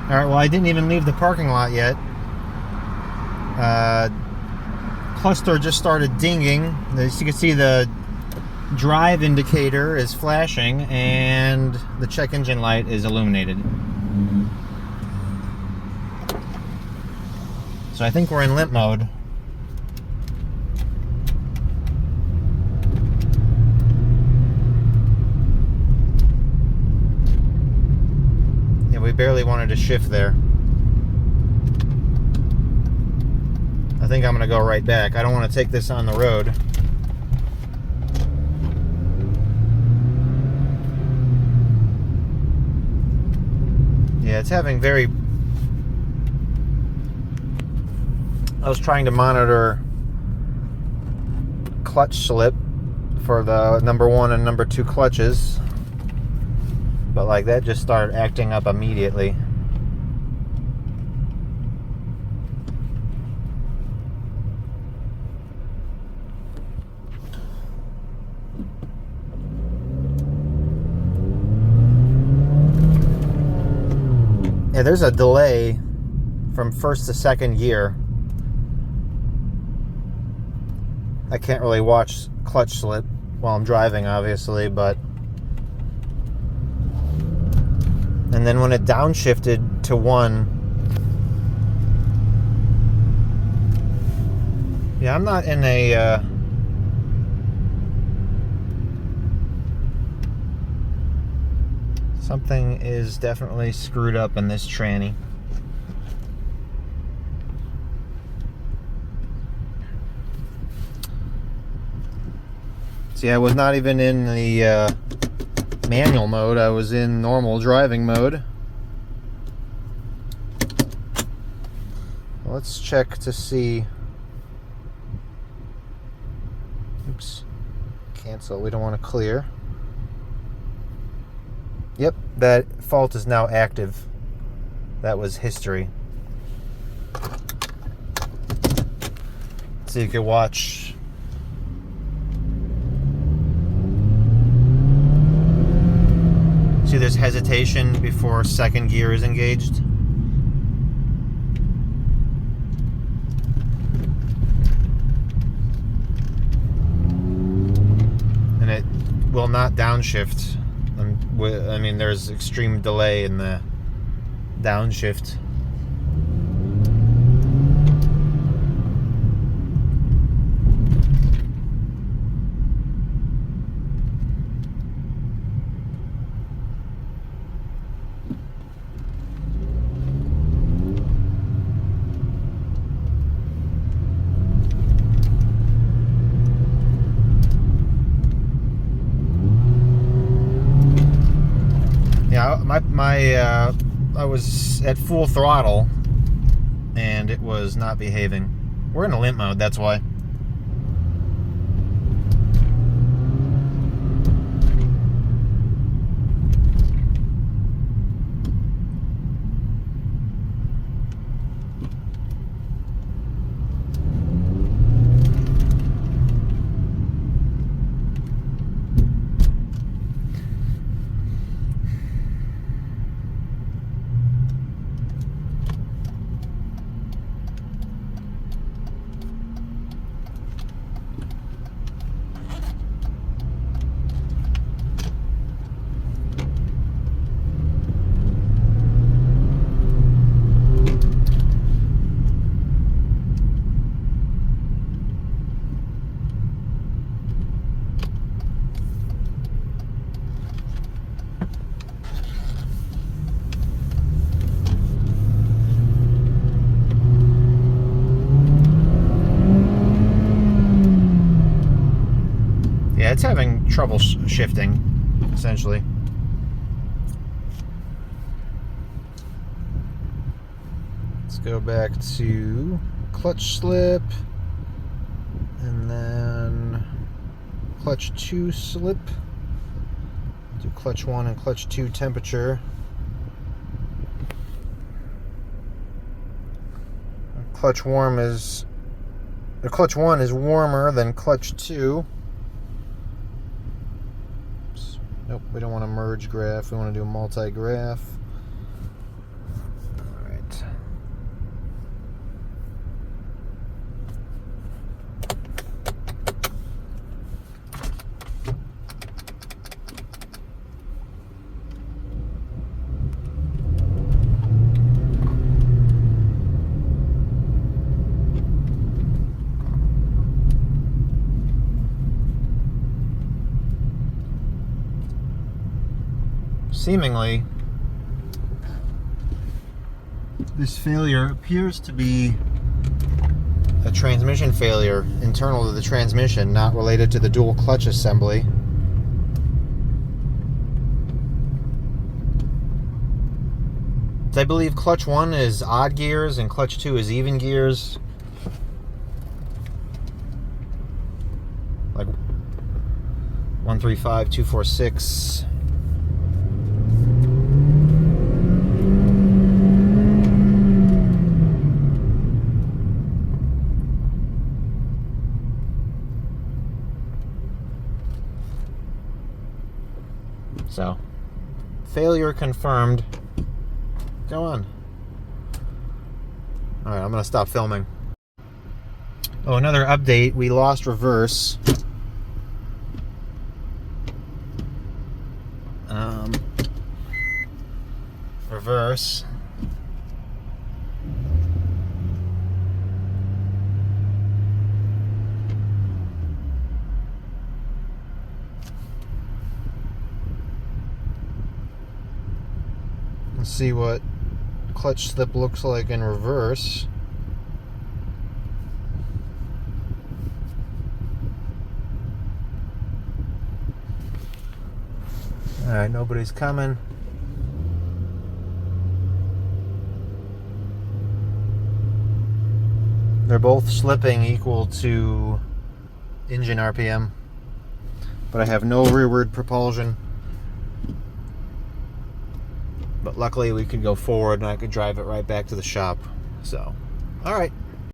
Alright, well, I didn't even leave the parking lot yet. Cluster just started dinging. As you can see, the drive indicator is flashing and the check engine light is illuminated. So I think we're in limp mode. Yeah, we barely wanted to shift there. I think I'm going to go right back. I don't want to take this on the road. Yeah, it's having very... I was trying to monitor clutch slip for the number 1 and number 2 clutches, but like that just started acting up immediately. Yeah, there's a delay from first to second gear. I can't really watch clutch slip while I'm driving, obviously, but... And then when it downshifted to 1... Yeah, I'm not in a... Something is definitely screwed up in this tranny. See, I was not even in the manual mode. I was in normal driving mode. Let's check to see. Oops. Cancel. We don't want to clear. Yep, that fault is now active. That was history. So you can watch. See, there's hesitation before second gear is engaged. And it will not downshift. I mean, there's extreme delay in the downshift. Yeah, I was at full throttle and it was not behaving. We're in a limp mode, that's why. Yeah, it's having trouble shifting, essentially. Let's go back to clutch slip, and then clutch 2 slip. Do clutch 1 and clutch 2 temperature. Clutch 1 is warmer than clutch 2. Nope, we don't want to merge graph. We want to do a multi-graph. seemingly this failure appears to be a transmission failure internal to the transmission, not related to the dual clutch assembly. I believe clutch 1 is odd gears and clutch 2 is even gears. Like 1, 3, 5, 2, 4, 6. So, failure confirmed. Go on. Alright, I'm going to stop filming. Oh, another update. We lost reverse. Reverse. Let's see what clutch slip looks like in reverse. Alright, nobody's coming. They're both slipping equal to engine RPM, but I have no rearward propulsion. But luckily we could go forward and I could drive it right back to the shop. So, alright.